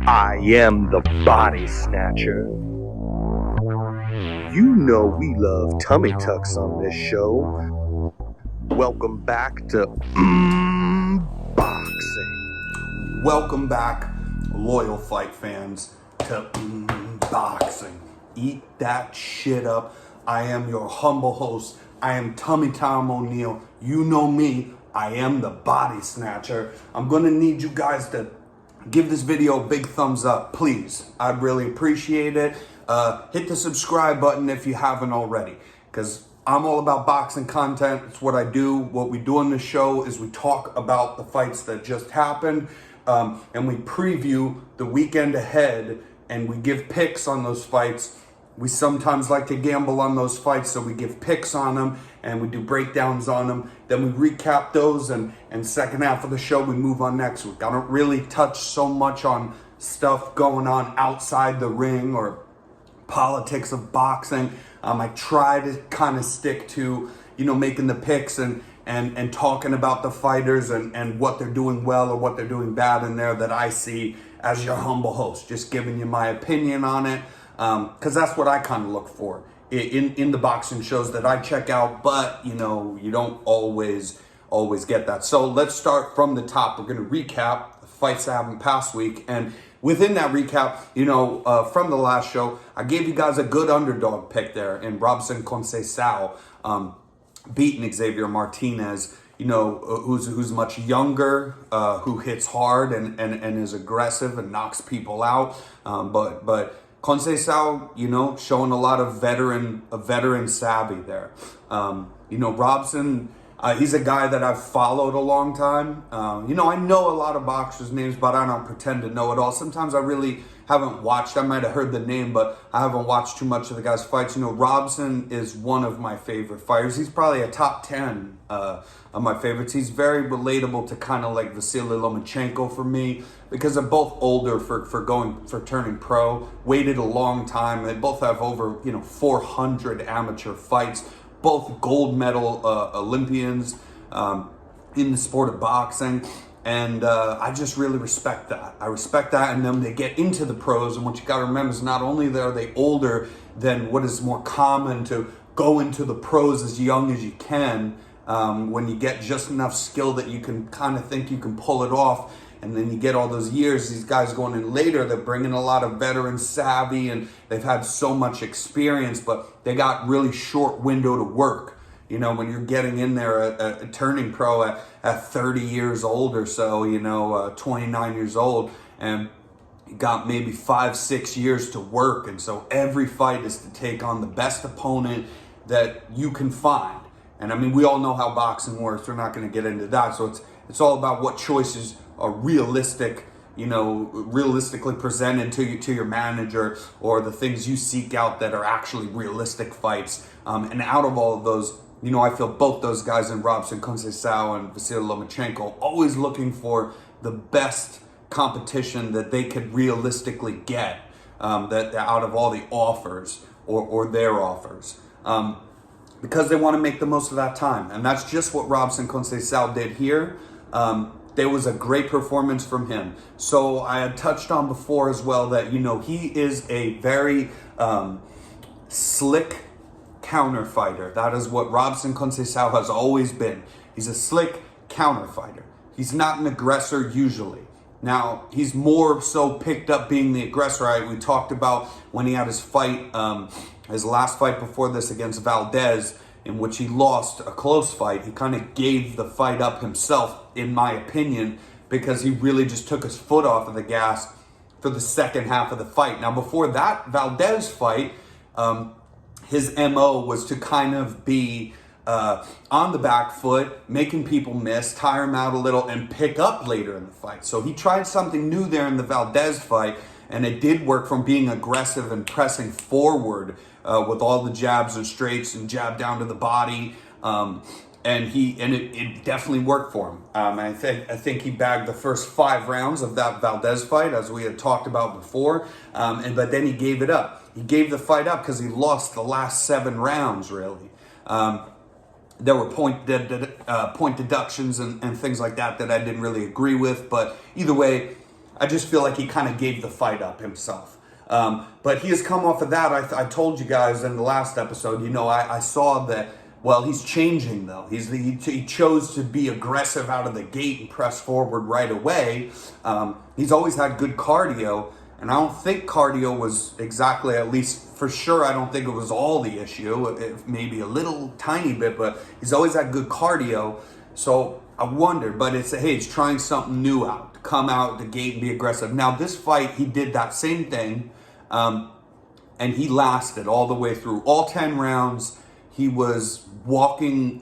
I am the body snatcher. You know we love tummy tucks on this show. Welcome back to Boxing. Welcome back, loyal fight fans, to Boxing. Eat that shit up. I am your humble host. I am Tummy Tom O'Neill. You know me. I am the body snatcher. I'm gonna need you guys to give this video a big thumbs up, please. I'd really appreciate it. Hit the subscribe button if you haven't already, because I'm all about boxing content. It's what I do. What we do on this show is we talk about the fights that just happened, and we preview the weekend ahead, and we give picks on those fights. We sometimes like to gamble on those fights, so we give picks on them, and we do breakdowns on them. Then we recap those, and second half of the show, we move on next week. I don't really touch so much on stuff going on outside the ring or politics of boxing. I try to kind of stick to, making the picks and talking about the fighters and what they're doing well or what they're doing bad in there that I see as your humble host, just giving you my opinion on it. Because that's what I kind of look for in the boxing shows that I check out, but you don't always get that. So let's start from the top. We're going to recap the fights that happened past week, and within that recap, from the last show, I gave you guys a good underdog pick there in Robson Conceicao, beating Xavier Martinez, who's much younger, who hits hard and is aggressive and knocks people out, but Conceicao, showing a lot of veteran savvy there. Robson, he's a guy that I've followed a long time. I know a lot of boxers' names, but I don't pretend to know it all. Sometimes I really haven't watched. I might have heard the name, but I haven't watched too much of the guy's fights. Robson is one of my favorite fighters. He's probably a top 10 of my favorites. He's very relatable to kind of like Vasily Lomachenko for me, because they're both older for turning pro, waited a long time. They both have over 400 amateur fights, both gold medal Olympians in the sport of boxing. And I just really respect that. I respect that in them. They get into the pros, and what you got to remember is not only are they older than what is more common to go into the pros as young as you can, when you get just enough skill that you can kind of think you can pull it off, and then you get all those years. These guys going in later, they're bringing a lot of veteran savvy, and they've had so much experience, but they got really short window to work. When you're getting in there, turning pro at 30 years old or so, 29 years old, and you got maybe 5-6 years to work. And so every fight is to take on the best opponent that you can find. And I mean, we all know how boxing works. We're not going to get into that. So it's all about what choices are realistic, realistically presented to your manager, or the things you seek out that are actually realistic fights. And out of all of those, I feel both those guys in Robson Conceicao and Vasily Lomachenko always looking for the best competition that they could realistically get, that out of all the offers or their offers, because they want to make the most of that time. And that's just what Robson Conceicao did here. There was a great performance from him. So I had touched on before as well that, he is a very slick counter fighter. That is what Robson Conceicao has always been. He's a slick counter fighter. He's not an aggressor usually. Now, he's more so picked up being the aggressor. We talked about when he had his fight, his last fight before this against Valdez, in which he lost a close fight. He kind of gave the fight up himself, in my opinion, because he really just took his foot off of the gas for the second half of the fight. Now, before that Valdez fight, his MO was to kind of be on the back foot, making people miss, tire him out a little, and pick up later in the fight. So he tried something new there in the Valdez fight, and it did work, from being aggressive and pressing forward with all the jabs and straights and jab down to the body. And it definitely worked for him. I think he bagged the first 5 rounds of that Valdez fight, as we had talked about before. But then he gave it up. He gave the fight up because he lost the last 7 rounds, really. There were point deductions and things like that I didn't really agree with. But either way, I just feel like he kind of gave the fight up himself. But he has come off of that. I told you guys in the last episode, I saw that, well, he's changing though. He chose to be aggressive out of the gate and press forward right away. He's always had good cardio, and I don't think cardio was exactly, at least for sure, I don't think it was all the issue. Maybe a little tiny bit, but he's always had good cardio. So I wondered, but it's trying something new out. Come out the gate and be aggressive. Now this fight, he did that same thing, and he lasted all the way through. All 10 rounds, he was walking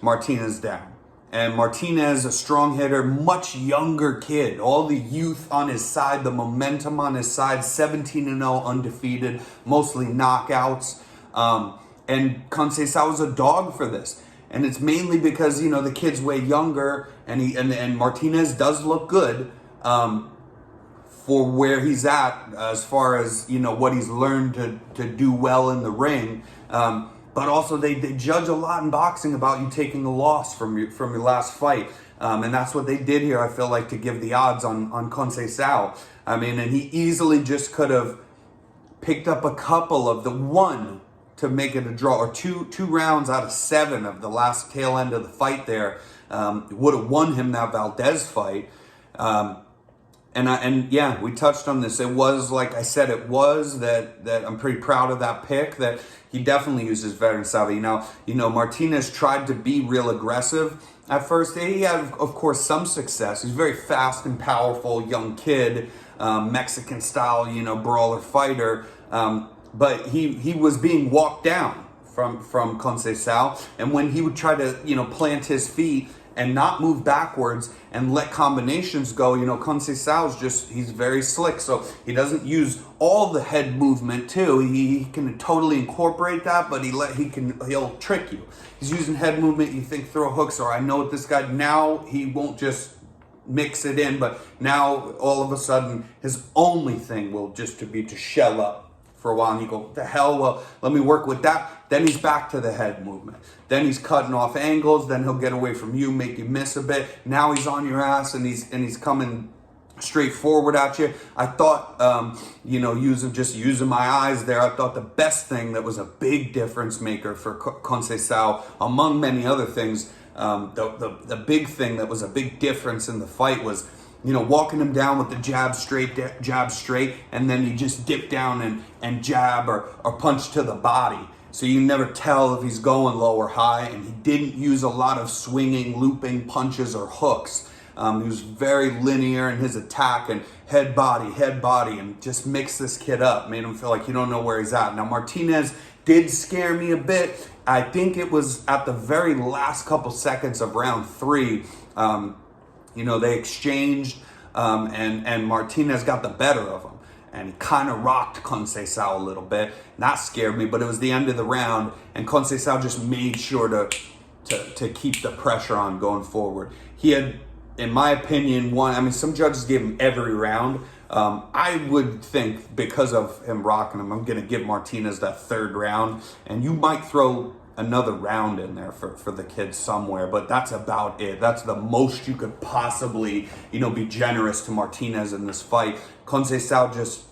Martinez down. And Martinez, a strong hitter, much younger kid. All the youth on his side, the momentum on his side, 17-0 undefeated, mostly knockouts. And Conceicao is a dog for this. And it's mainly because, the kid's way younger, and Martinez does look good for where he's at as far as, what he's learned to do well in the ring. But also they judge a lot in boxing about you taking a loss from your last fight. And that's what they did here, I feel like, to give the odds on Conceicao. I mean, and he easily just could have picked up a couple of the one to make it a draw, or two rounds out of 7 of the last tail end of the fight there, would have won him that Valdez fight. And we touched on this. It was, like I said, that I'm pretty proud of that pick, that he definitely uses veteran savvy. Now, Martinez tried to be real aggressive at first. He had, of course, some success. He's a very fast and powerful young kid, Mexican style, brawler fighter. But he was being walked down from Conceicao. And when he would try to, plant his feet and not move backwards and let combinations go, Conceicao's he's very slick. So he doesn't use all the head movement too. He can totally incorporate that, but he'll trick you. He's using head movement. You think throw hooks, or I know what this guy, now he won't just mix it in, but now all of a sudden his only thing will just to be to shell up for a while, and you go, the hell, well, let me work with that. Then he's back to the head movement. Then he's cutting off angles. Then he'll get away from you, make you miss a bit. Now he's on your ass, and he's coming straight forward at you. I thought, using my eyes there, I thought the best thing that was a big difference maker for Conceicao, among many other things, the big thing that was a big difference in the fight was, walking him down with the jab straight, and then he just dip down and jab or punch to the body. So you never tell if he's going low or high, and he didn't use a lot of swinging, looping punches or hooks. He was very linear in his attack, and head body, and just mixed this kid up, made him feel like you don't know where he's at. Now Martinez did scare me a bit. I think it was at the very last couple seconds of round 3. They exchanged, and Martinez got the better of him. And he kind of rocked Conceicao a little bit. That scared me, but it was the end of the round, and Conceicao just made sure to keep the pressure on going forward. He had, in my opinion, some judges gave him every round. I would think, because of him rocking him, I'm going to give Martinez that 3rd round, and you might throw another round in there for the kid somewhere, but that's about it. That's the most you could possibly, be generous to Martinez in this fight. Conceicao just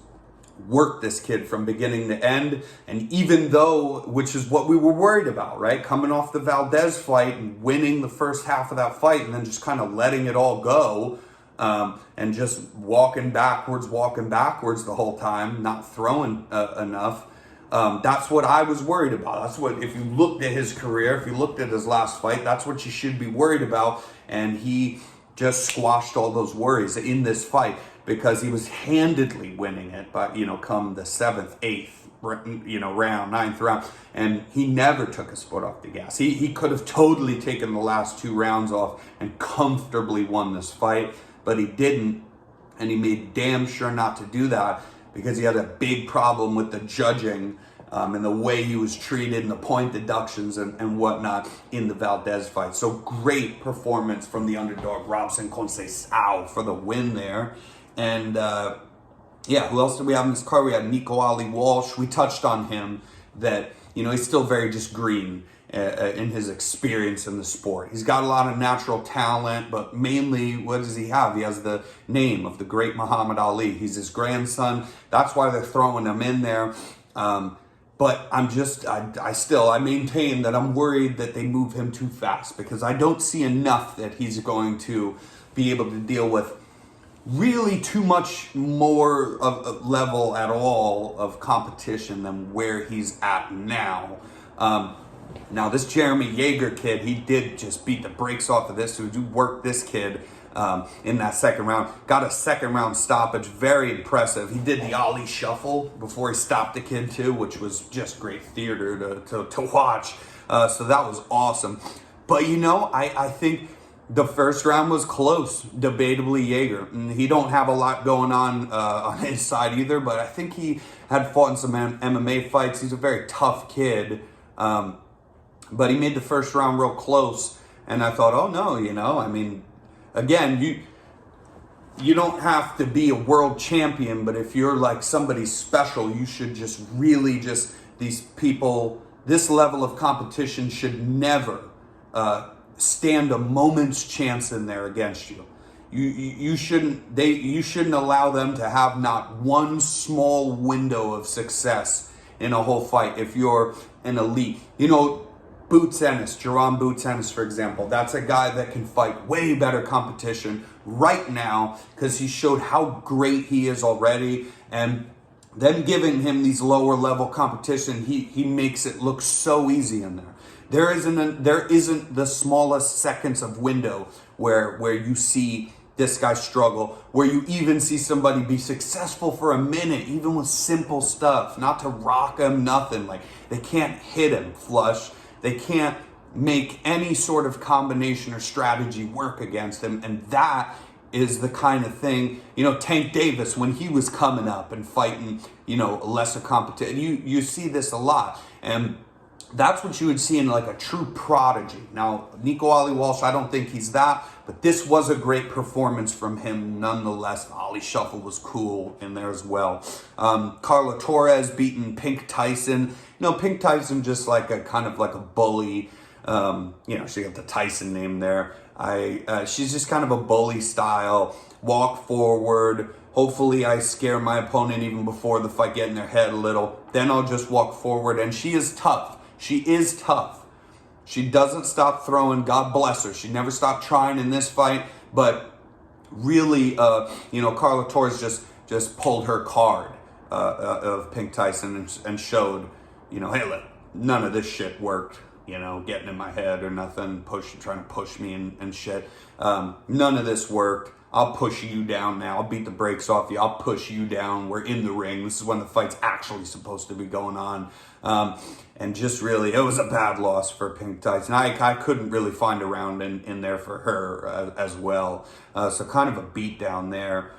worked this kid from beginning to end, and even though, which is what we were worried about, right? Coming off the Valdez fight and winning the first half of that fight, and then just kind of letting it all go, and just walking backwards the whole time, not throwing enough. That's what I was worried about. That's what, if you looked at his career, if you looked at his last fight, that's what you should be worried about. And he just squashed all those worries in this fight, because he was handedly winning it, but, come the 7th, 8th, round, 9th round, and he never took his foot off the gas. He could have totally taken the last 2 rounds off and comfortably won this fight, but he didn't, and he made damn sure not to do that, because he had a big problem with the judging and the way he was treated and the point deductions and whatnot in the Valdez fight. So great performance from the underdog, Robson Conceicao, for the win there. And who else did we have in this card? We had Nico Ali Walsh. We touched on him, that, he's still very just green. in his experience in the sport. He's got a lot of natural talent, but mainly, what does he have? He has the name of the great Muhammad Ali. He's his grandson. That's why they're throwing him in there. But I maintain that I'm worried that they move him too fast, because I don't see enough that he's going to be able to deal with really too much more of a level at all of competition than where he's at now. Now, this Jeremy Yeager kid, he did just beat the brakes off of this. So he worked this kid in that second round. Got a second round stoppage. Very impressive. He did the ollie shuffle before he stopped the kid too, which was just great theater to watch. So that was awesome. But, I think the first round was close, debatably Yeager. And he don't have a lot going on his side either, but I think he had fought in some MMA fights. He's a very tough kid. But he made the first round real close, and I thought, oh no, again, you don't have to be a world champion, but if you're like somebody special, you should just really these people, this level of competition should never stand a moment's chance in there against you. You shouldn't allow them to have not one small window of success in a whole fight if you're an elite. Boots Ennis, Jerome Boots Ennis, for example, that's a guy that can fight way better competition right now because he showed how great he is already. And then giving him these lower level competition, he makes it look so easy in there. There isn't the smallest seconds of window where you see this guy struggle, where you even see somebody be successful for a minute, even with simple stuff, not to rock him, nothing. Like, they can't hit him flush. They can't make any sort of combination or strategy work against him. And that is the kind of thing, Tank Davis, when he was coming up and fighting, lesser competition, you see this a lot. And that's what you would see in like a true prodigy. Now, Nico Ali Walsh, I don't think he's that, but this was a great performance from him nonetheless. The Ollie Shuffle was cool in there as well. Carla Torres beating Pink Tyson. Pink Tyson just like a kind of like a bully. She got the Tyson name there. She's just kind of a bully style. Walk forward. Hopefully I scare my opponent even before the fight, get in their head a little. Then I'll just walk forward. And she is tough. She is tough. She doesn't stop throwing. God bless her. She never stopped trying in this fight. But really, Carla Torres just pulled her card of Pink Tyson and showed, hey, look, none of this shit worked. Getting in my head or nothing, trying to push me and shit. None of this worked. I'll push you down now. I'll beat the brakes off you. I'll push you down. We're in the ring. This is when the fight's actually supposed to be going on. And just really, it was a bad loss for Pink Tyson. I couldn't really find a round in there for her as well. So kind of a beat down there.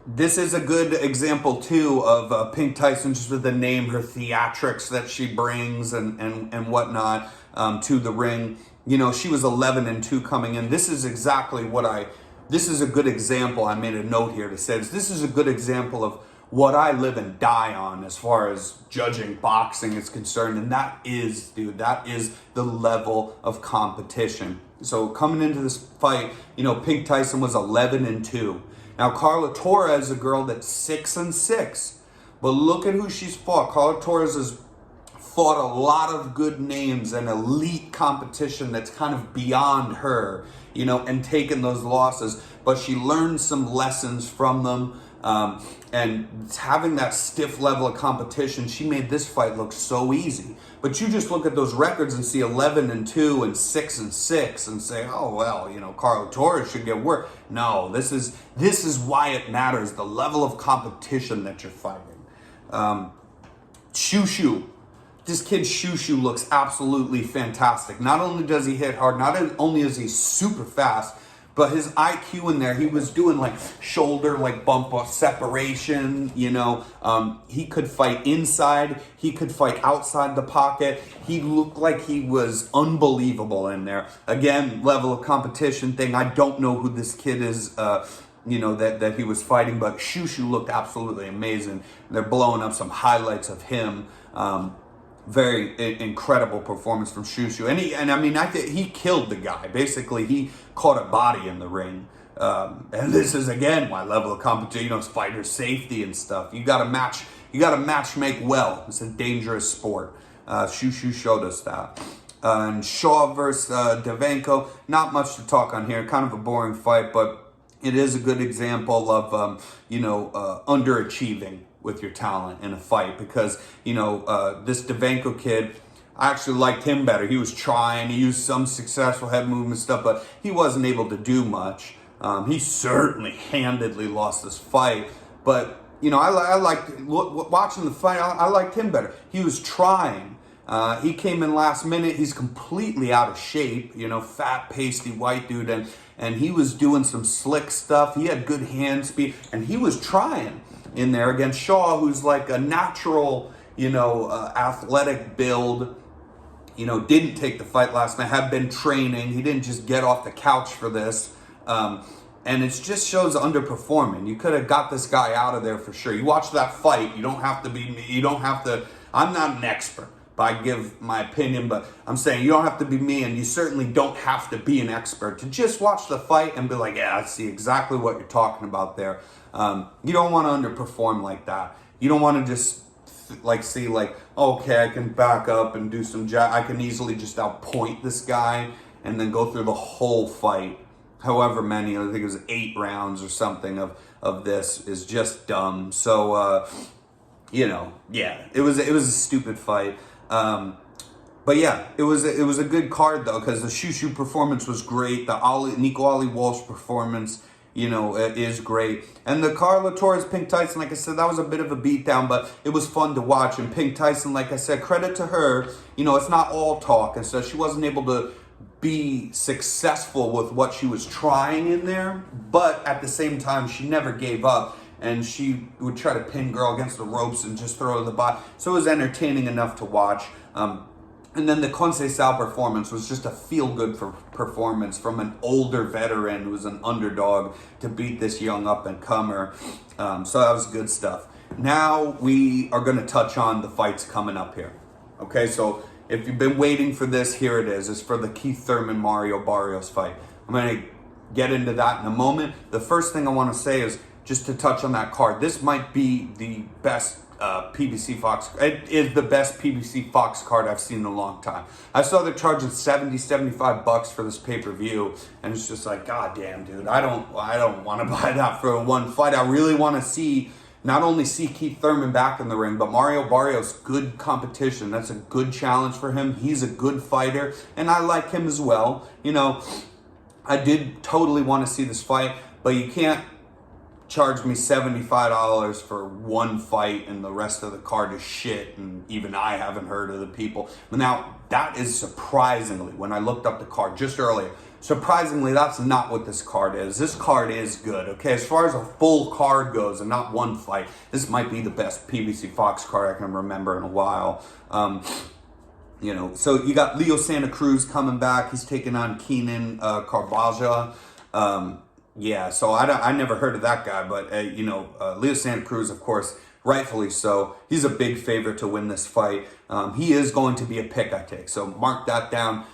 This is a good example too of Pink Tyson, just with the name, her theatrics that she brings and whatnot to the ring. She was 11-2 coming in. This is exactly this is a good example. I made a note here to say this is a good example of what I live and die on as far as judging boxing is concerned. And that is the level of competition. So coming into this fight, Pink Tyson was 11-2. Now, Carla Torres is a girl that's 6-6. But look at who she's fought. Carla Torres has fought a lot of good names and elite competition that's kind of beyond her, and taken those losses. But she learned some lessons from them. And having that stiff level of competition, she made this fight look so easy. But you just look at those records and see 11-2 and 6-6 and say, oh, well, Carla Torres should get work. No, this is why it matters, the level of competition that you're fighting. Shushu. This kid Shushu looks absolutely fantastic. Not only does he hit hard, not only is he super fast, but his IQ in there, he was doing like shoulder, like bump separation, he could fight inside, he could fight outside the pocket. He looked like he was unbelievable in there. Again, level of competition thing. I don't know who this kid is, that he was fighting, but Shushu looked absolutely amazing. They're blowing up some highlights of him. very incredible performance from Shushu. And I mean, I think he killed the guy. Basically, he caught a body in the ring. And this is, again, my level of competition, it's fighter safety and stuff. You got to match make well. It's a dangerous sport. Shushu showed us that. And Shaw versus Davenko, not much to talk on here. Kind of a boring fight, but it is a good example of, underachieving with your talent in a fight. Because, this Davenko kid, I actually liked him better. He was trying. He used some successful head movement stuff, but he wasn't able to do much. He certainly handedly lost this fight. But, I liked watching the fight. I liked him better. He was trying. He came in last minute. He's completely out of shape, fat, pasty, white dude. And he was doing some slick stuff. He had good hand speed. And he was trying in there against Shaw, who's like a natural, athletic build. Didn't take the fight last night. Had been training. He didn't just get off the couch for this. And it just shows underperforming. You could have got this guy out of there for sure. You watch that fight. You don't have to be me. You don't have to. I'm not an expert, but I give my opinion. But I'm saying you don't have to be me, and you certainly don't have to be an expert to just watch the fight and be like, yeah, I see exactly what you're talking about there. You don't want to underperform like that. You don't want to just see okay, I can back up and do some I can easily just outpoint this guy and then go through the whole fight. However many, I think it was 8 rounds or something of this is just dumb. So, it was a stupid fight. But yeah, it was a good card though, because the Shushu performance was great. The Nico Ali Walsh performance, is great. And the Carla Torres Pink Tyson, like I said, that was a bit of a beatdown, but it was fun to watch. And Pink Tyson, like I said, credit to her. It's not all talk, and so she wasn't able to be successful with what she was trying in there, but at the same time, she never gave up, and she would try to pin girl against the ropes and just throw her the body. So it was entertaining enough to watch. And then the conceicao performance was just a feel-good performance from an older veteran who was an underdog to beat this young up-and-comer. So that was good stuff. Now we are going to touch on the fights coming up here. Okay, so if you've been waiting for this, here it is. It's for the Keith Thurman Mario Barrios fight. I'm going to get into that in a moment. The first thing I want to say is just to touch on that card. This might be the best PBC Fox. It is the best PBC Fox card I've seen in a long time. I saw they're charging $75 for this pay-per-view, and it's just like, God damn, dude, I don't want to buy that for one fight. I really want to not only see Keith Thurman back in the ring, but Mario Barrios, good competition. That's a good challenge for him. He's a good fighter, and I like him as well. I did totally want to see this fight, but you can't charge me $75 for one fight and the rest of the card is shit, and even I haven't heard of the people. But now, that is surprisingly, when I looked up the card just earlier, surprisingly, that's not what this card is. This card is good, okay? As far as a full card goes and not one fight, this might be the best PBC Fox card I can remember in a while. So you got Leo Santa Cruz coming back. He's taking on Keenan Carbaja. So I never heard of that guy, but, Leo Santa Cruz, of course, rightfully so. He's a big favorite to win this fight. He is going to be a pick I take, so mark that down.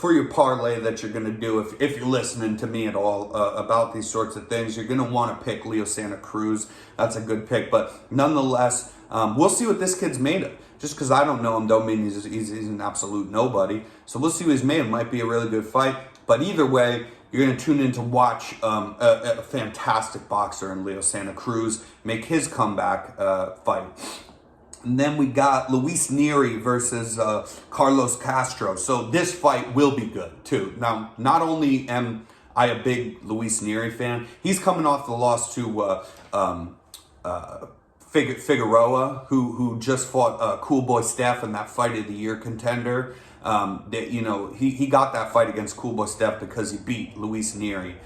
For your parlay that you're going to do, if you're listening to me at all about these sorts of things, you're going to want to pick Leo Santa Cruz. That's a good pick. But nonetheless, we'll see what this kid's made of. Just because I don't know him don't mean he's an absolute nobody. So we'll see what he's made of. Might be a really good fight. But either way, you're going to tune in to watch a fantastic boxer in Leo Santa Cruz make his comeback fight. And then we got Luis Neary versus Carlos Castro. So this fight will be good, too. Now, not only am I a big Luis Neary fan, he's coming off the loss to Figueroa, who just fought Cool Boy Steph in that Fight of the Year contender. He got that fight against Cool Boy Steph because he beat Luis Neary,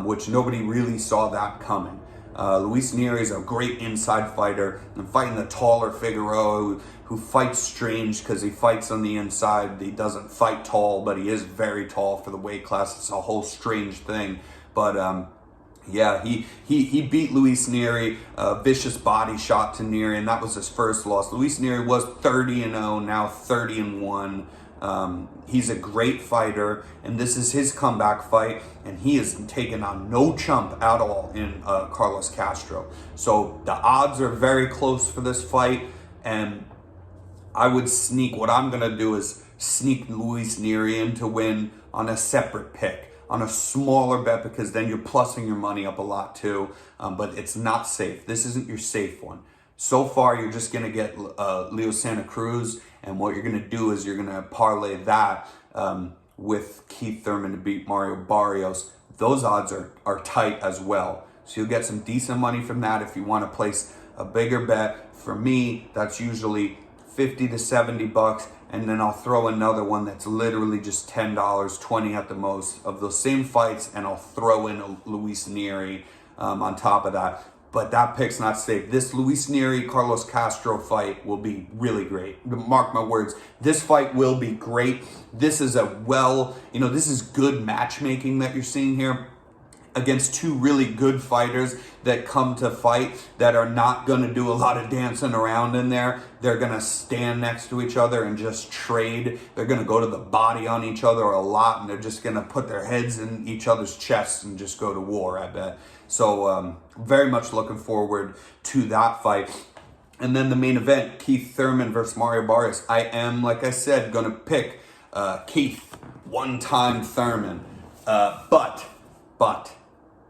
which nobody really saw that coming. Luis Neary is a great inside fighter, and fighting the taller Figueroa, who fights strange because he fights on the inside. He doesn't fight tall, but he is very tall for the weight class. It's a whole strange thing. But Yeah, he beat Luis Neary, vicious body shot to Neary, and that was his first loss. Luis Neary was 30-0, now 30-1. He's a great fighter, and this is his comeback fight, and he is taking on no chump at all in Carlos Castro. So the odds are very close for this fight, and I would what I'm going to do is sneak Luis Neary in to win on a separate pick, on a smaller bet, because then you're plussing your money up a lot too, but it's not safe. This isn't your safe one. So far, you're just going to get Leo Santa Cruz, and what you're going to do is you're going to parlay that with Keith Thurman to beat Mario Barrios. Those odds are tight as well. So you'll get some decent money from that if you want to place a bigger bet. For me, that's usually 50 to 70 bucks, and then I'll throw another one that's literally just $10, 20 at the most, of those same fights, and I'll throw in a Luis Neary on top of that. But that pick's not safe. This Luis Neary Carlos Castro fight will be really great. Mark my words, this fight will be great. This is this is good matchmaking that you're seeing here against two really good fighters that come to fight, that are not going to do a lot of dancing around in there. They're going to stand next to each other and just trade. They're going to go to the body on each other a lot, and they're just going to put their heads in each other's chests and just go to war, I bet. So very much looking forward to that fight. And then the main event, Keith Thurman versus Mario Boris. I am, like I said, going to pick Keith, one-time Thurman. But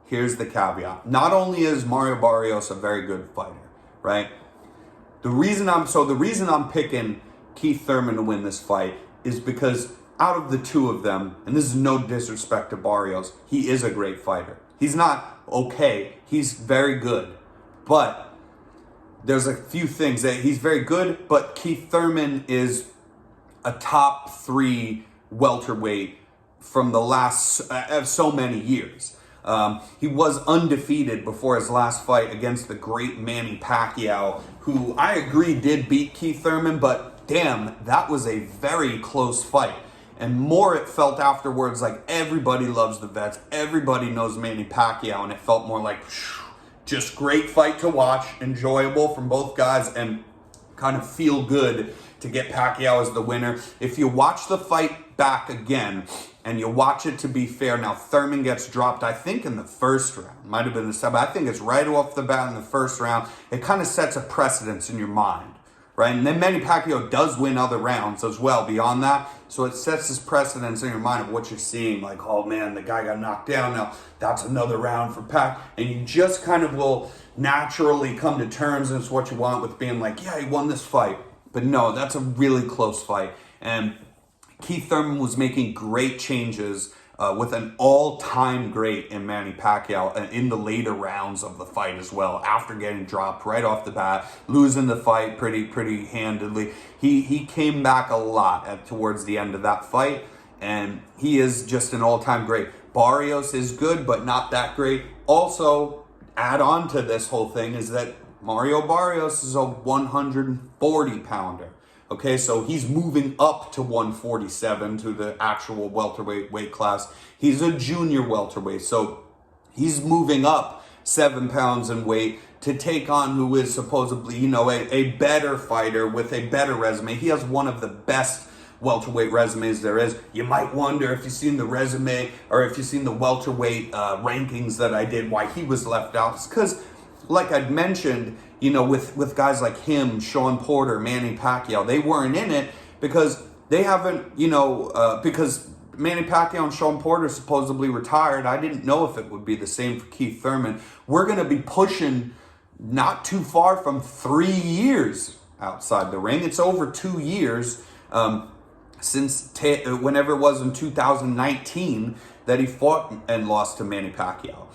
here's the caveat. Not only is Mario Barrios a very good fighter, right? The reason I'm picking Keith Thurman to win this fight is because out of the two of them, and this is no disrespect to Barrios, he is a great fighter. He's not okay. He's very good. But there's a few things that he's very good, but Keith Thurman is a top 3 welterweight from the last so many years. He was undefeated before his last fight against the great Manny Pacquiao, who I agree did beat Keith Thurman, but damn, that was a very close fight. And more, it felt afterwards like everybody loves the vets, everybody knows Manny Pacquiao, and it felt more like just great fight to watch, enjoyable from both guys, and kind of feel good to get Pacquiao as the winner. If you watch the fight back again, and you watch it to be fair, now Thurman gets dropped, I think in the first round, might have been the second, but I think it's right off the bat in the first round. It kind of sets a precedence in your mind, right? And then Manny Pacquiao does win other rounds as well beyond that, so it sets this precedence in your mind of what you're seeing, like, oh man, the guy got knocked down, now that's another round for Pac, and you just kind of will naturally come to terms, and it's what you want, with being like, yeah, he won this fight. But no, that's a really close fight, and Keith Thurman was making great changes with an all-time great in Manny Pacquiao in the later rounds of the fight as well, after getting dropped right off the bat, losing the fight pretty handedly. He came back a lot towards the end of that fight, and he is just an all-time great. Barrios is good, but not that great. Also, add on to this whole thing is that Mario Barrios is a 140-pounder. Okay, so he's moving up to 147 to the actual welterweight weight class. He's a junior welterweight, so he's moving up 7 pounds in weight to take on who is supposedly, a better fighter with a better resume. He has one of the best welterweight resumes there is. You might wonder if you've seen the resume or if you've seen the welterweight rankings that I did, why he was left out. It's because, like I'd mentioned, with guys like him, Sean Porter, Manny Pacquiao, they weren't in it because they haven't, because Manny Pacquiao and Sean Porter supposedly retired. I didn't know if it would be the same for Keith Thurman. We're going to be pushing not too far from 3 years outside the ring. It's over 2 years since whenever it was in 2019 that he fought and lost to Manny Pacquiao.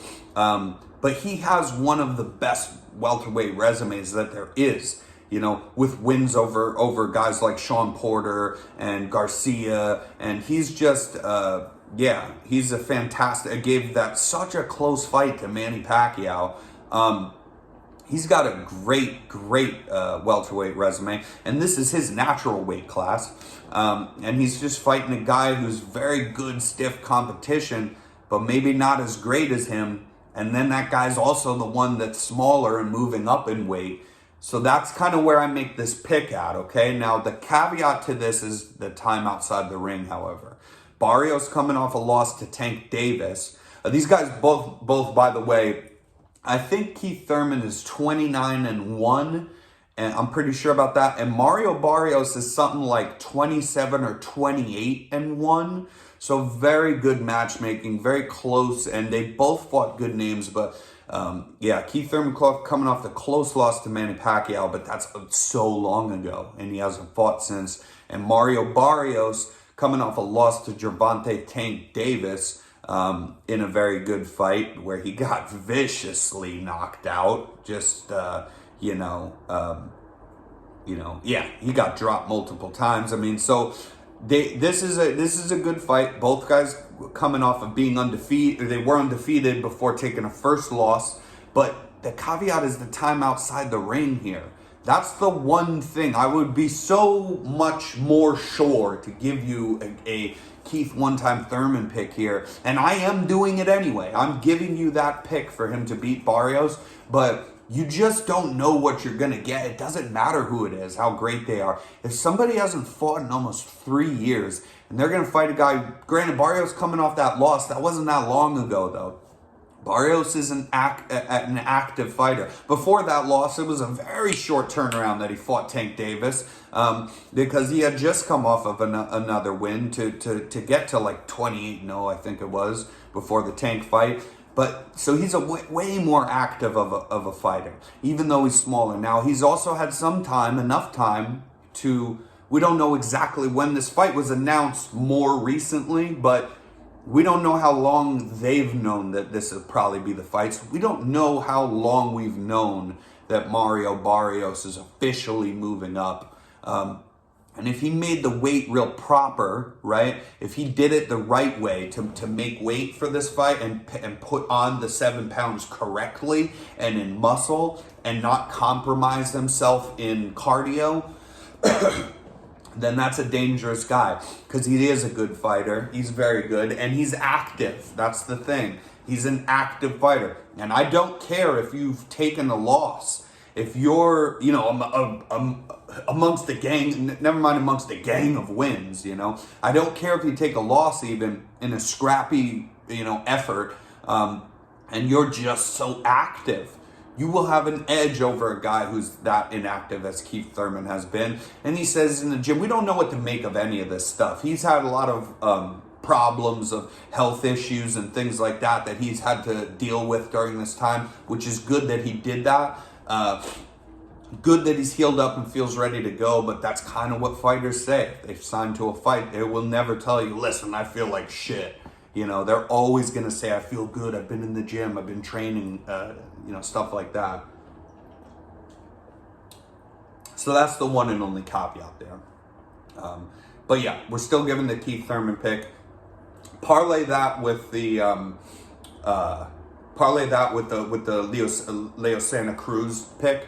But he has one of the best welterweight resumes that there is, with wins over guys like Sean Porter and Garcia, and he's just, he's a fantastic, gave that such a close fight to Manny Pacquiao. He's got a great welterweight resume, and this is his natural weight class, and he's just fighting a guy who's very good, stiff competition, but maybe not as great as him. And then that guy's also the one that's smaller and moving up in weight. So that's kind of where I make this pick at, okay? Now, the caveat to this is the time outside the ring, however. Barrios coming off a loss to Tank Davis. These guys both, by the way, I think Keith Thurman is 29-1, and I'm pretty sure about that. And Mario Barrios is something like 27 or 28-1. So very good matchmaking, very close, and they both fought good names. But yeah, Keith Thurman coming off the close loss to Manny Pacquiao, but that's so long ago, and he hasn't fought since. And Mario Barrios coming off a loss to Gervonta Tank Davis in a very good fight where he got viciously knocked out. Just he got dropped multiple times. I mean, so. This is a good fight. Both guys coming off of being undefeated. They were undefeated before taking a first loss. But the caveat is the time outside the ring here. That's the one thing. I would be so much more sure to give you a Keith one-time Thurman pick here. And I am doing it anyway. I'm giving you that pick for him to beat Barrios. But you just don't know what you're going to get. It doesn't matter who it is, how great they are. If somebody hasn't fought in almost 3 years and they're going to fight a guy, granted, Barrios coming off that loss, that wasn't that long ago, though. Barrios is an active fighter. Before that loss, it was a very short turnaround that he fought Tank Davis because he had just come off of another win to get to like 28-0, I think it was, before the Tank fight. But so he's a way more active of a fighter, even though he's smaller. Now, he's also had enough time to, we don't know exactly when this fight was announced more recently, but we don't know how long they've known that this will probably be the fights. We don't know how long we've known that Mario Barrios is officially moving up. And if he made the weight real proper, right? If he did it the right way to make weight for this fight and put on the 7 pounds correctly and in muscle and not compromise himself in cardio, then that's a dangerous guy because he is a good fighter. He's very good and he's active. That's the thing. He's an active fighter. And I don't care if you've taken a loss. If you're, amongst the gang, never mind amongst the gang of wins, I don't care if you take a loss even in a scrappy, effort, and you're just so active. You will have an edge over a guy who's that inactive as Keith Thurman has been. And he says in the gym, we don't know what to make of any of this stuff. He's had a lot of problems of health issues and things like that he's had to deal with during this time, which is good that he did that. Good that he's healed up and feels ready to go, but that's kind of what fighters say. If they've signed to a fight, they will never tell you, listen, I feel like shit. They're always going to say, I feel good, I've been in the gym, I've been training, stuff like that. So that's the one and only caveat there. But yeah, we're still giving the Keith Thurman pick. Parlay that with the Leo Santa Cruz pick.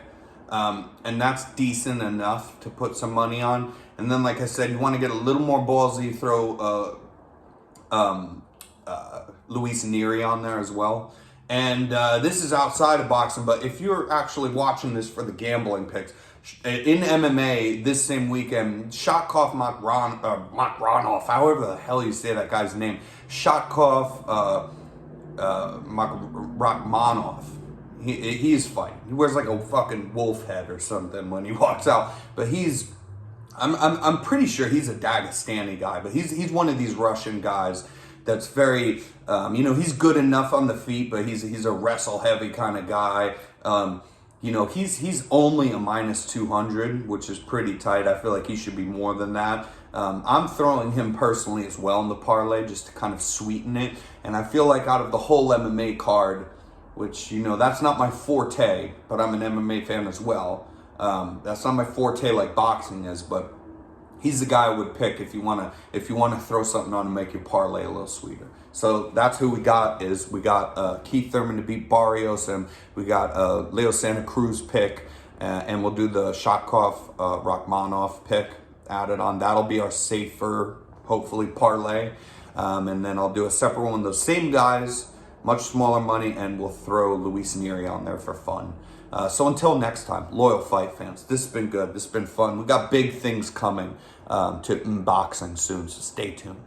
And that's decent enough to put some money on. And then, like I said, you want to get a little more ballsy, throw Luis Neary on there as well. And this is outside of boxing, but if you're actually watching this for the gambling picks, in MMA this same weekend, Shatkov Makranov, however the hell you say that guy's name, Shatkov Makranov. He's fighting. He wears like a fucking wolf head or something when he walks out. But I'm pretty sure he's a Dagestani guy. But he's one of these Russian guys that's very, he's good enough on the feet, but he's a wrestle heavy kind of guy. He's only a minus 200, which is pretty tight. I feel like he should be more than that. I'm throwing him personally as well in the parlay just to kind of sweeten it. And I feel like out of the whole MMA card, which, that's not my forte, but I'm an MMA fan as well. That's not my forte like boxing is, but he's the guy I would pick if you want to throw something on and make your parlay a little sweeter. So that's who we got. We got Keith Thurman to beat Barrios, and we got Leo Santa Cruz pick, and we'll do the Shatkov Rachmanov pick added on. That'll be our safer, hopefully, parlay. And then I'll do a separate one of those same guys much smaller money, and we'll throw Luis Neary on there for fun. So until next time, loyal fight fans, this has been good. This has been fun. We got big things coming to unboxing soon, so stay tuned.